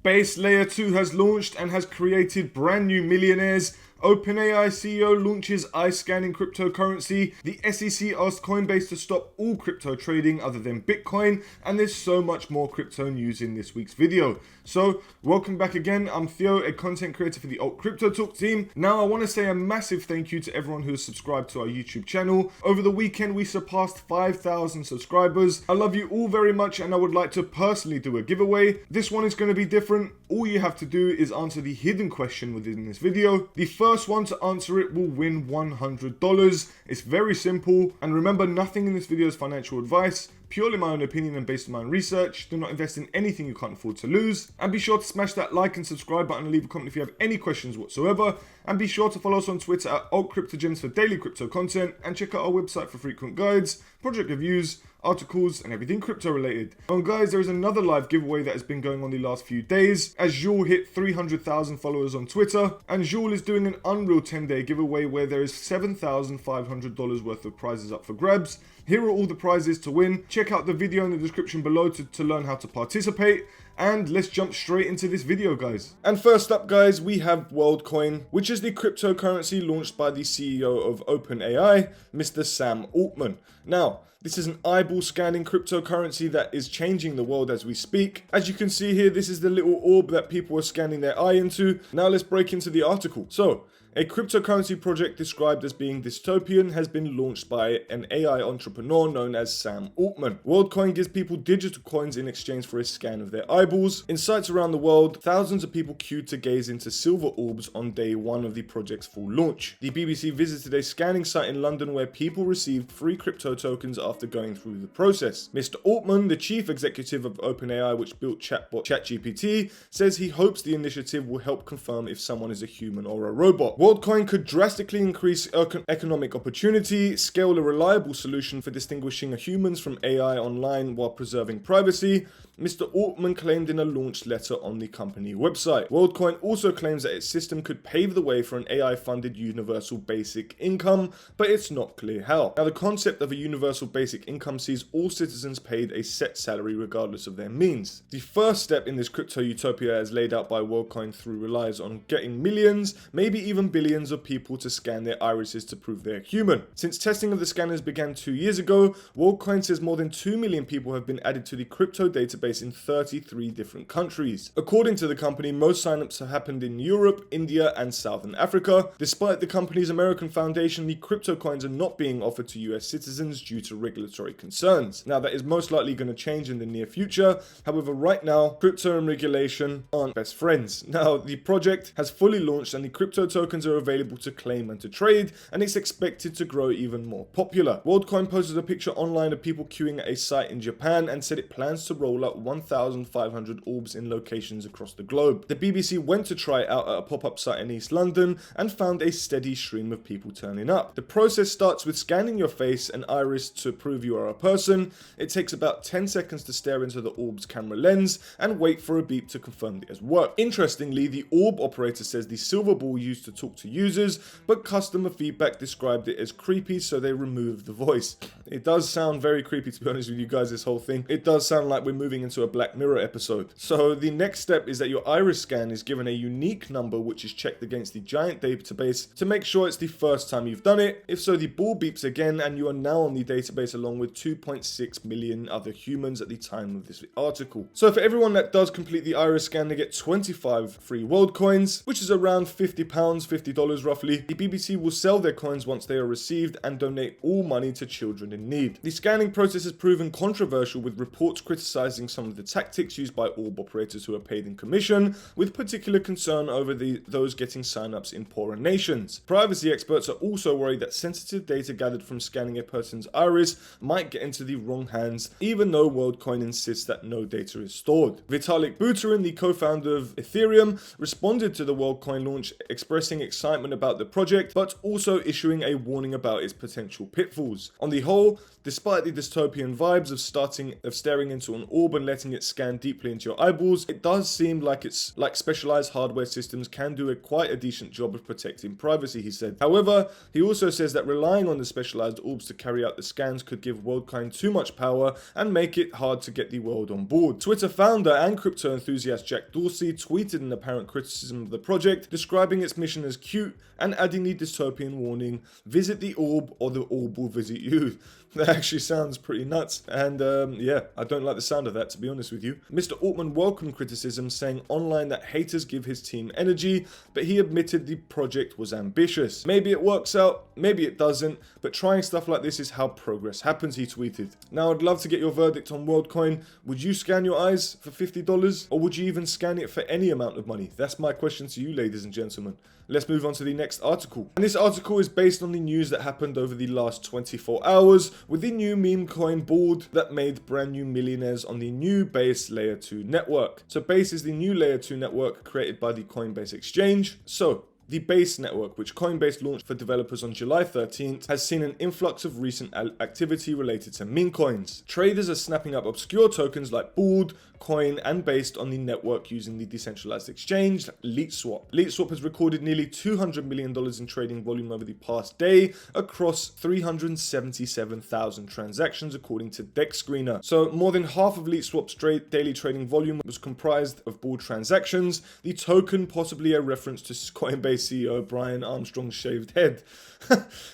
Base Layer 2 has launched and has created brand new millionaires. OpenAI CEO launches eye-scanning cryptocurrency. The SEC asked Coinbase to stop all crypto trading other than Bitcoin. And there's so much more crypto news in this week's video. So, welcome back again. I'm Theo, a content creator for the AltCryptoTalk team. Now, I want to say a massive thank you to everyone who has subscribed to our YouTube channel. Over the weekend, we surpassed 5,000 subscribers. I love you all very much, and I would like to personally do a giveaway. This one is going to be different. All you have to do is answer the hidden question within this video. The first one to answer it will win $100. It's very simple, and remember, nothing in this video is financial advice. Purely my own opinion and based on my own research. Do not invest in anything you can't afford to lose. And be sure to smash that like and subscribe button and leave a comment if you have any questions whatsoever. And be sure to follow us on Twitter at AltCryptoGems for daily crypto content. And check out our website for frequent guides, project reviews, articles, and everything crypto related. And guys, there is another live giveaway that has been going on the last few days, as Jules hit 300,000 followers on Twitter, and Jules is doing an Unreal 10-day giveaway where there is $7,500 worth of prizes up for grabs. Here are all the prizes to win. Check out the video in the description below to learn how to participate. And let's jump straight into this video, guys. And first up, guys, we have WorldCoin, which is the cryptocurrency launched by the CEO of OpenAI, Mr. Sam Altman. Now, this is an eyeball scanning cryptocurrency that is changing the world as we speak. As you can see here, this is the little orb that people are scanning their eye into. Now let's break into the article. So, a cryptocurrency project described as being dystopian has been launched by an AI entrepreneur known as Sam Altman. WorldCoin gives people digital coins in exchange for a scan of their eyeballs. In sites around the world, thousands of people queued to gaze into silver orbs on day one of the project's full launch. The BBC visited a scanning site in London where people received free crypto tokens after going through the process. Mr. Altman, the chief executive of OpenAI, which built chatbot ChatGPT, says he hopes the initiative will help confirm if someone is a human or a robot. WorldCoin could drastically increase economic opportunity, scale a reliable solution for distinguishing humans from AI online while preserving privacy, Mr. Altman claimed in a launch letter on the company website. WorldCoin also claims that its system could pave the way for an AI-funded universal basic income, but it's not clear how. Now, the concept of a universal basic income sees all citizens paid a set salary regardless of their means. The first step in this crypto utopia as laid out by WorldCoin relies on getting millions, maybe even billions of people to scan their irises to prove they're human. Since testing of the scanners began 2 years ago, WorldCoin says more than 2 million people have been added to the crypto database in 33 different countries. According to the company, most signups have happened in Europe, India, and Southern Africa. Despite the company's American foundation, the crypto coins are not being offered to US citizens due to regulatory concerns. Now, that is most likely going to change in the near future. However, right now, crypto and regulation aren't best friends. Now, the project has fully launched and the crypto tokens are available to claim and to trade, and it's expected to grow even more popular. WorldCoin posted a picture online of people queuing at a site in Japan and said it plans to roll out 1,500 orbs in locations across the globe. The BBC went to try it out at a pop-up site in East London and found a steady stream of people turning up. The process starts with scanning your face and iris to prove you are a person. It takes about 10 seconds to stare into the orb's camera lens and wait for a beep to confirm it has worked. Interestingly, the orb operator says the silver ball used to talk to users, but customer feedback described it as creepy, so they removed the voice. It does sound very creepy, to be honest with you guys, this whole thing. It does sound like we're moving into a Black Mirror episode. So the next step is that your iris scan is given a unique number which is checked against the giant database to make sure it's the first time you've done it. If so, the ball beeps again and you are now on the database along with 2.6 million other humans at the time of this article. So for everyone that does complete the iris scan, they get 25 free world coins, which is around £50, $50 roughly. The BBC will sell their coins once they are received and donate all money to children in need. The scanning process has proven controversial, with reports criticizing some of the tactics used by orb operators who are paid in commission, with particular concern over those getting signups in poorer nations. Privacy experts are also worried that sensitive data gathered from scanning a person's iris might get into the wrong hands, even though WorldCoin insists that no data is stored. Vitalik Buterin, the co-founder of Ethereum, responded to the WorldCoin launch, expressing excitement about the project, but also issuing a warning about its potential pitfalls. On the whole, despite the dystopian vibes of staring into an orb and letting it scan deeply into your eyeballs, it does seem like specialized hardware systems can do quite a decent job of protecting privacy, he said. However, he also says that relying on the specialized orbs to carry out the scans could give WorldCoin too much power and make it hard to get the world on board. Twitter founder and crypto enthusiast Jack Dorsey tweeted an apparent criticism of the project, describing its mission as cute and adding the dystopian warning, "Visit the orb or the orb will visit you." That actually sounds pretty nuts, and yeah, I don't like the sound of that, to be honest with you. Mr. Altman welcomed criticism, saying online that haters give his team energy, but he admitted the project was ambitious. Maybe it works out, maybe it doesn't, but trying stuff like this is how progress happens, he tweeted. Now, I'd love to get your verdict on WorldCoin. Would you scan your eyes for $50, or would you even scan it for any amount of money? That's my question to you, ladies and gentlemen. Let's move on to the next article. And this article is based on the news that happened over the last 24 hours with the new meme coin BALD that made brand new millionaires on the new Base Layer 2 network. So Base is the new Layer 2 network created by the Coinbase exchange. So the Base network, which Coinbase launched for developers on July 13th, has seen an influx of recent activity related to meme coins. Traders are snapping up obscure tokens like BALD, Coin, and based on the network using the decentralized exchange LeetSwap. LeetSwap has recorded nearly $200 million in trading volume over the past day across 377,000 transactions, according to Dex Screener. So more than half of LeetSwap's daily trading volume was comprised of BALD transactions, the token possibly a reference to Coinbase CEO Brian Armstrong's shaved head.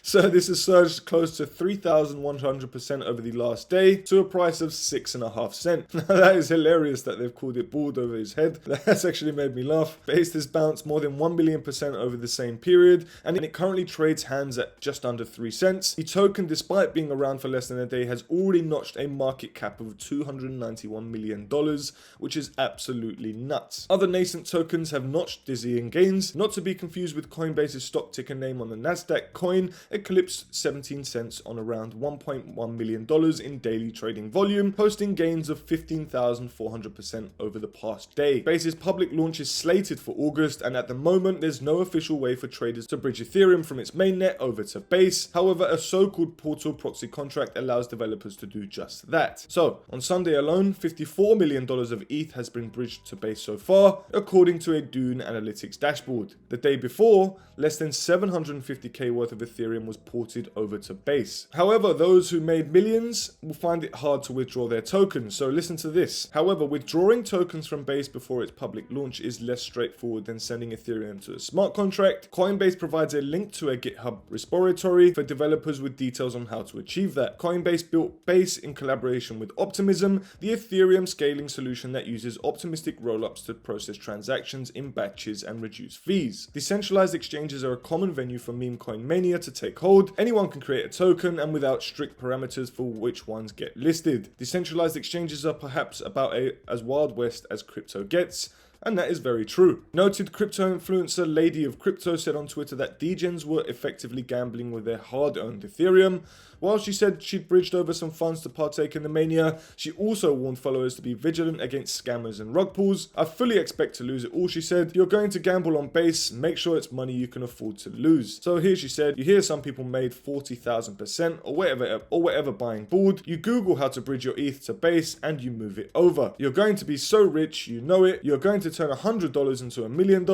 So this has surged close to 3,100% over the last day to a price of 6.5 cents. Now that is hilarious that they've called it BALD over his head. That's actually made me laugh. Base has bounced more than 1 billion% over the same period, and it currently trades hands at just under 3 cents. The token, despite being around for less than a day, has already notched a market cap of $291 million, which is absolutely nuts. Other nascent tokens have notched dizzying gains, not to be confused with Coinbase's stock ticker name on the Nasdaq. Coin eclipsed 17 cents on around $1.1 million in daily trading volume, posting gains of 15,400% over the past day. Base's public launch is slated for August, and at the moment there's no official way for traders to bridge Ethereum from its mainnet over to Base. However, a so-called portal proxy contract allows developers to do just that. So, on Sunday alone, $54 million of ETH has been bridged to Base so far, according to a Dune Analytics dashboard. The day before, less than 750k worth of Ethereum was ported over to Base. However, those who made millions will find it hard to withdraw their tokens, so listen to this. However, withdrawing tokens from Base before its public launch is less straightforward than sending Ethereum to a smart contract. Coinbase provides a link to a GitHub repository for developers with details on how to achieve that. Coinbase built Base in collaboration with Optimism, the Ethereum scaling solution that uses optimistic rollups to process transactions in batches and reduce fees. Decentralized exchanges are a common venue for meme coin mania to take hold. Anyone can create a token, and without strict parameters for which ones get listed. Decentralized exchanges are perhaps about as Wild West as crypto gets, and that is very true. Noted crypto influencer Lady of Crypto said on Twitter that degens were effectively gambling with their hard-earned Ethereum. While she said she'd bridged over some funds to partake in the mania, she also warned followers to be vigilant against scammers and rug pulls. "I fully expect to lose it all," she said. "If you're going to gamble on Base, make sure it's money you can afford to lose." So here she said, you hear some people made 40,000% or whatever buying BALD. You Google how to bridge your ETH to Base and you move it over. You're going to be so rich, you know it. You're going to turn $100 into $1 million,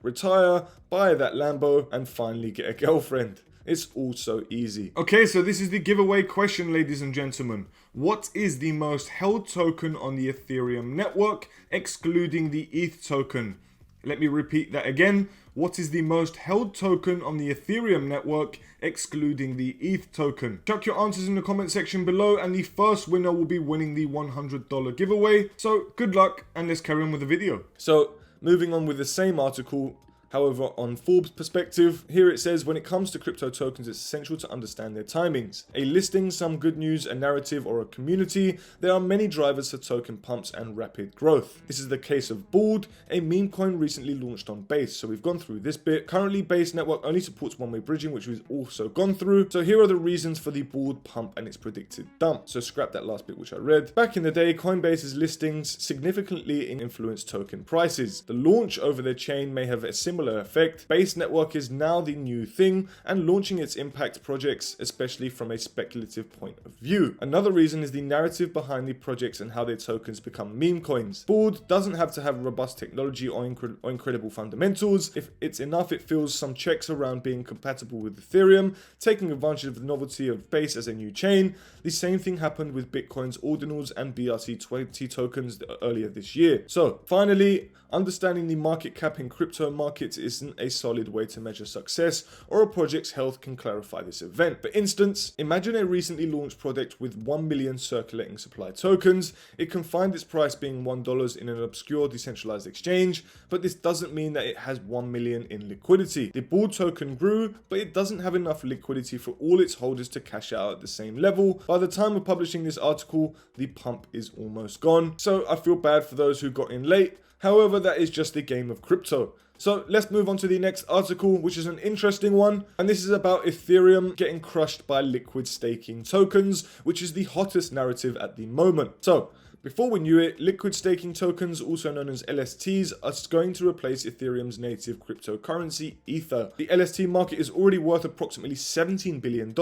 retire, buy that Lambo, and finally get a girlfriend. It's all so easy. Okay, so this is the giveaway question, ladies and gentlemen. What is the most held token on the Ethereum network, excluding the ETH token? Let me repeat that again. What is the most held token on the Ethereum network, excluding the ETH token? Chuck your answers in the comment section below, and the first winner will be winning the $100 giveaway. So good luck, and let's carry on with the video. So moving on with the same article, however, on Forbes' perspective, here it says, when it comes to crypto tokens, it's essential to understand their timings. A listing, some good news, a narrative, or a community, there are many drivers for token pumps and rapid growth. This is the case of BALD, a meme coin recently launched on Base. So we've gone through this bit. Currently, Base network only supports one-way bridging, which we've also gone through. So here are the reasons for the BALD pump and its predicted dump. So scrap that last bit which I read. Back in the day, Coinbase's listings significantly influenced token prices. The launch over their chain may have a similar similar effect, Base Network is now the new thing and launching its impact projects, especially from a speculative point of view. Another reason is the narrative behind the projects and how their tokens become meme coins. BALD doesn't have to have robust technology or incredible fundamentals. If it's enough, it fills some checks around being compatible with Ethereum, taking advantage of the novelty of Base as a new chain. The same thing happened with Bitcoin's ordinals and BRC20 tokens earlier this year. So finally, understanding the market cap in crypto markets isn't a solid way to measure success, or a project's health can clarify this event. For instance, imagine a recently launched product with 1 million circulating supply tokens. It can find its price being $1 in an obscure decentralized exchange, but this doesn't mean that it has 1 million in liquidity. The BALD token grew, but it doesn't have enough liquidity for all its holders to cash out at the same level. By the time of publishing this article, the pump is almost gone. So I feel bad for those who got in late. However, that is just the game of crypto. So let's move on to the next article, which is an interesting one. And this is about Ethereum getting crushed by liquid staking tokens, which is the hottest narrative at the moment. So before we knew it, liquid staking tokens, also known as LSTs, are going to replace Ethereum's native cryptocurrency, Ether. The LST market is already worth approximately $17 billion,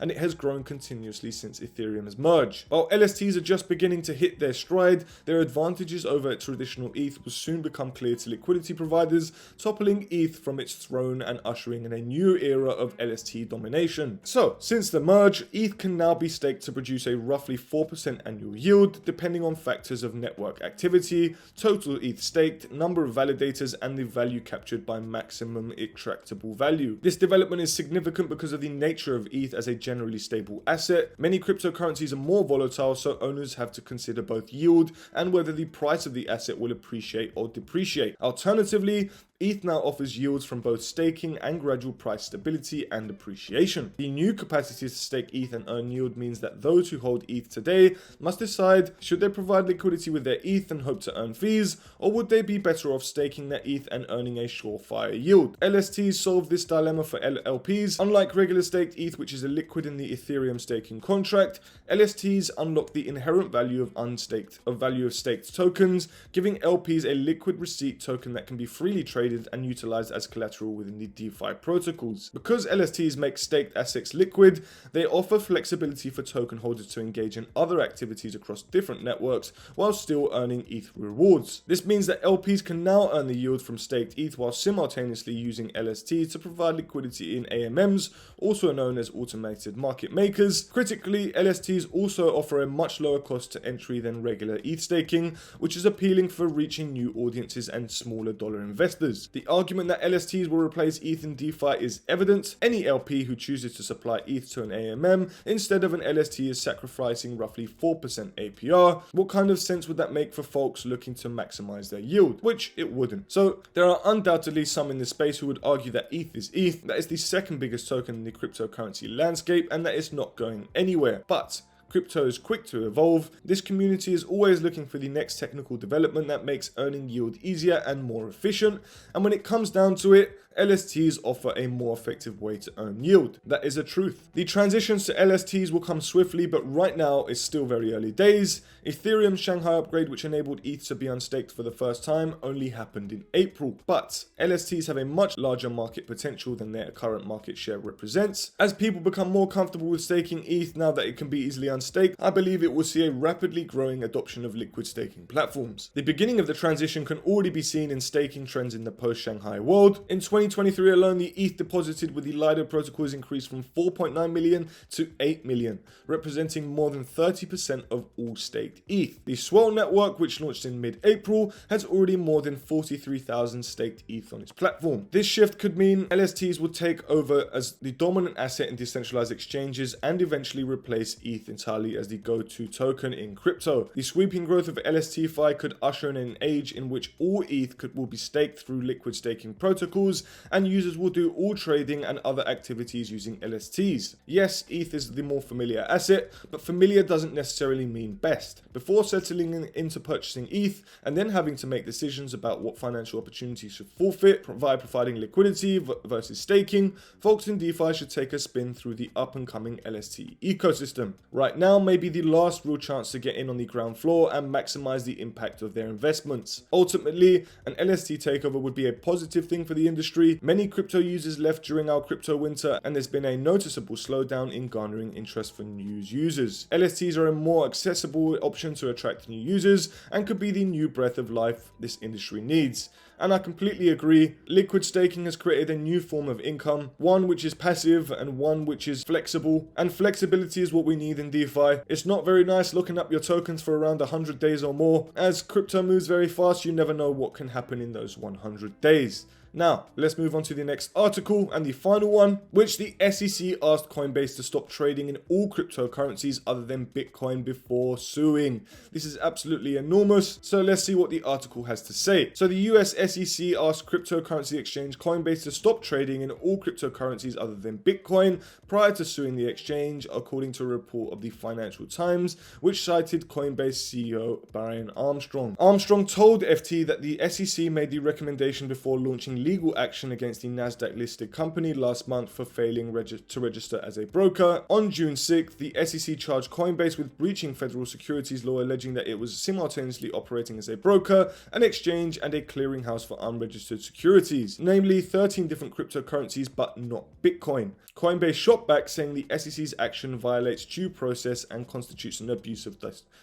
and it has grown continuously since Ethereum's merge. While LSTs are just beginning to hit their stride, their advantages over traditional ETH will soon become clear to liquidity providers, toppling ETH from its throne and ushering in a new era of LST domination. So, since the merge, ETH can now be staked to produce a roughly 4% annual yield, depending on factors of network activity, total ETH staked, number of validators, and the value captured by maximum extractable value. This development is significant because of the nature of ETH as a generally stable asset. Many cryptocurrencies are more volatile, so owners have to consider both yield and whether the price of the asset will appreciate or depreciate. Alternatively, ETH now offers yields from both staking and gradual price stability and appreciation. The new capacity to stake ETH and earn yield means that those who hold ETH today must decide, should they provide liquidity with their ETH and hope to earn fees, or would they be better off staking their ETH and earning a surefire yield? LSTs solve this dilemma for LPs. Unlike regular staked ETH, which is a liquid in the Ethereum staking contract, LSTs unlock the inherent value of staked tokens, giving LPs a liquid receipt token that can be freely traded and utilized as collateral within the DeFi protocols. Because LSTs make staked assets liquid, they offer flexibility for token holders to engage in other activities across different networks while still earning ETH rewards. This means that LPs can now earn the yield from staked ETH while simultaneously using LSTs to provide liquidity in AMMs, also known as automated market makers. Critically, LSTs also offer a much lower cost to entry than regular ETH staking, which is appealing for reaching new audiences and smaller dollar investors. The argument that LSTs will replace ETH in DeFi is evident. Any LP who chooses to supply ETH to an AMM instead of an LST is sacrificing roughly 4% APR. What kind of sense would that make for folks looking to maximize their yield? Which it wouldn't. So there are undoubtedly some in this space who would argue that ETH is ETH, that is the second biggest token in the cryptocurrency landscape, and that it's not going anywhere. But crypto is quick to evolve. This community is always looking for the next technical development that makes earning yield easier and more efficient. And when it comes down to it, LSTs offer a more effective way to earn yield. That is a truth. The transitions to LSTs will come swiftly, but right now it's still very early days. Ethereum's Shanghai upgrade, which enabled ETH to be unstaked for the first time, only happened in April. But LSTs have a much larger market potential than their current market share represents. As people become more comfortable with staking ETH now that it can be easily unstaked, I believe it will see a rapidly growing adoption of liquid staking platforms. The beginning of the transition can already be seen in staking trends in the post-Shanghai world. In 2023 alone, the ETH deposited with the Lido protocol has increased from 4.9 million to 8 million, representing more than 30% of all staked ETH. The Swell network, which launched in mid-April, has already more than 43,000 staked ETH on its platform. This shift could mean LSTs will take over as the dominant asset in decentralized exchanges and eventually replace ETH entirely as the go-to token in crypto. The sweeping growth of LSTFi could usher in an age in which all ETH will be staked through liquid staking protocols, and users will do all trading and other activities using LSTs. Yes, ETH is the more familiar asset, but familiar doesn't necessarily mean best. Before settling into purchasing ETH and then having to make decisions about what financial opportunities should forfeit by providing liquidity versus staking, folks in DeFi should take a spin through the up-and-coming LST ecosystem. Right right now may be the last real chance to get in on the ground floor and maximize the impact of their investments. Ultimately, an LST takeover would be a positive thing for the industry. Many crypto users left during our crypto winter, and there's been a noticeable slowdown in garnering interest for new users. LSTs are a more accessible option to attract new users and could be the new breath of life this industry needs. And I completely agree. Liquid staking has created a new form of income, one which is passive and one which is flexible. And flexibility is what we need in DeFi. It's not very nice looking up your tokens for around 100 days or more. As crypto moves very fast, you never know what can happen in those 100 days. Now, let's move on to the next article and the final one, which the SEC asked Coinbase to stop trading in all cryptocurrencies other than Bitcoin before suing. This is absolutely enormous, so let's see what the article has to say. So the US SEC asked cryptocurrency exchange Coinbase to stop trading in all cryptocurrencies other than Bitcoin prior to suing the exchange, according to a report of the Financial Times, which cited Coinbase CEO Brian Armstrong. Armstrong told FT that the SEC made the recommendation before launching legal action against the Nasdaq-listed company last month for failing to register as a broker. On June 6th, the SEC charged Coinbase with breaching federal securities law, alleging that it was simultaneously operating as a broker, an exchange, and a clearinghouse for unregistered securities, namely 13 different cryptocurrencies but not Bitcoin. Coinbase shot back, saying the SEC's action violates due process and constitutes an abuse of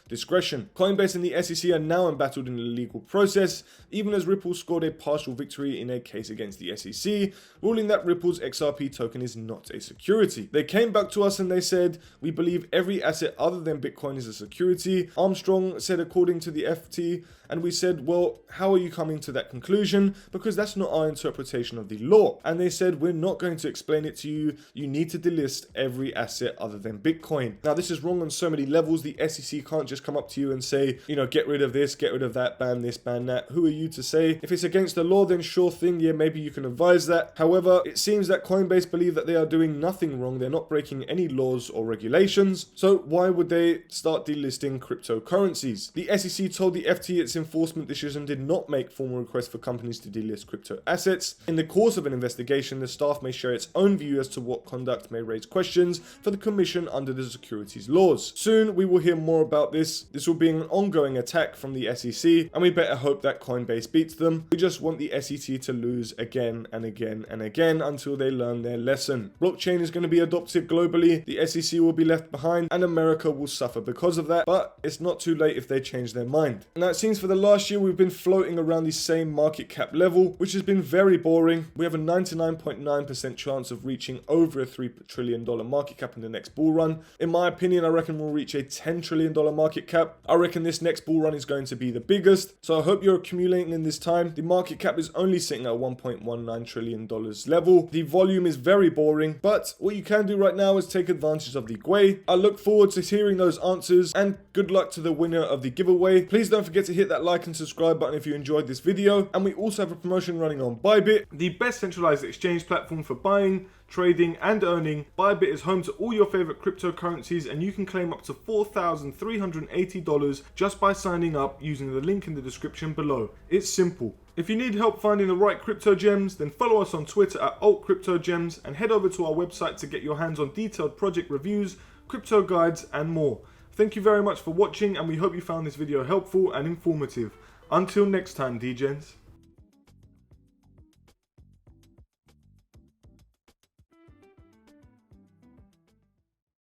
discretion. Coinbase and the SEC are now embattled in the legal process, even as Ripple scored a partial victory in a case against the SEC, ruling that Ripple's XRP token is not a security. They came back to us and they said, "We believe every asset other than Bitcoin is a security," Armstrong said, according to the FT. And we said, well, how are you coming to that conclusion? Because that's not our interpretation of the law. And they said, we're not going to explain it to you. You need to delist every asset other than Bitcoin. Now, this is wrong on so many levels. The SEC can't just come up to you and say, get rid of this, get rid of that, ban this, ban that. Who are you to say? If it's against the law, then sure thing, yeah, maybe you can advise that. However, it seems that Coinbase believe that they are doing nothing wrong. They're not breaking any laws or regulations. So why would they start delisting cryptocurrencies? The SEC told the FT its enforcement decision did not make formal requests for companies to delist crypto assets. In the course of an investigation, the staff may share its own view as to what conduct may raise questions for the commission under the securities laws. Soon, we will hear more about this. This will be an ongoing attack from the SEC, and we better hope that Coinbase beats them. We just want the SEC to lose again and again and again until they learn their lesson. Blockchain is going to be adopted globally, the SEC will be left behind, and America will suffer because of that, but it's not too late if they change their mind. Now, it seems for the last year we've been floating around the same market cap level, which has been very boring. We have a 99.9% chance of reaching over a $3 trillion market cap in the next bull run. In my opinion, I reckon we'll reach a $10 trillion market cap. I reckon this next bull run is going to be the biggest, so I hope you're accumulating in this time. The market cap is only sitting at $1.19 trillion level. The volume is very boring, but what you can do right now is take advantage of the GUI. I look forward to hearing those answers, and good luck to the winner of the giveaway. Please don't forget to hit that like and subscribe button if you enjoyed this video. And we also have a promotion running on Bybit, the best centralized exchange platform for buying, trading and earning. Bybit is home to all your favorite cryptocurrencies, and you can claim up to $4,380 just by signing up using the link in the description below. It's simple. If you need help finding the right crypto gems, then follow us on Twitter at AltCryptoGems and head over to our website to get your hands on detailed project reviews, crypto guides and more. Thank you very much for watching, and we hope you found this video helpful and informative. Until next time, DGens.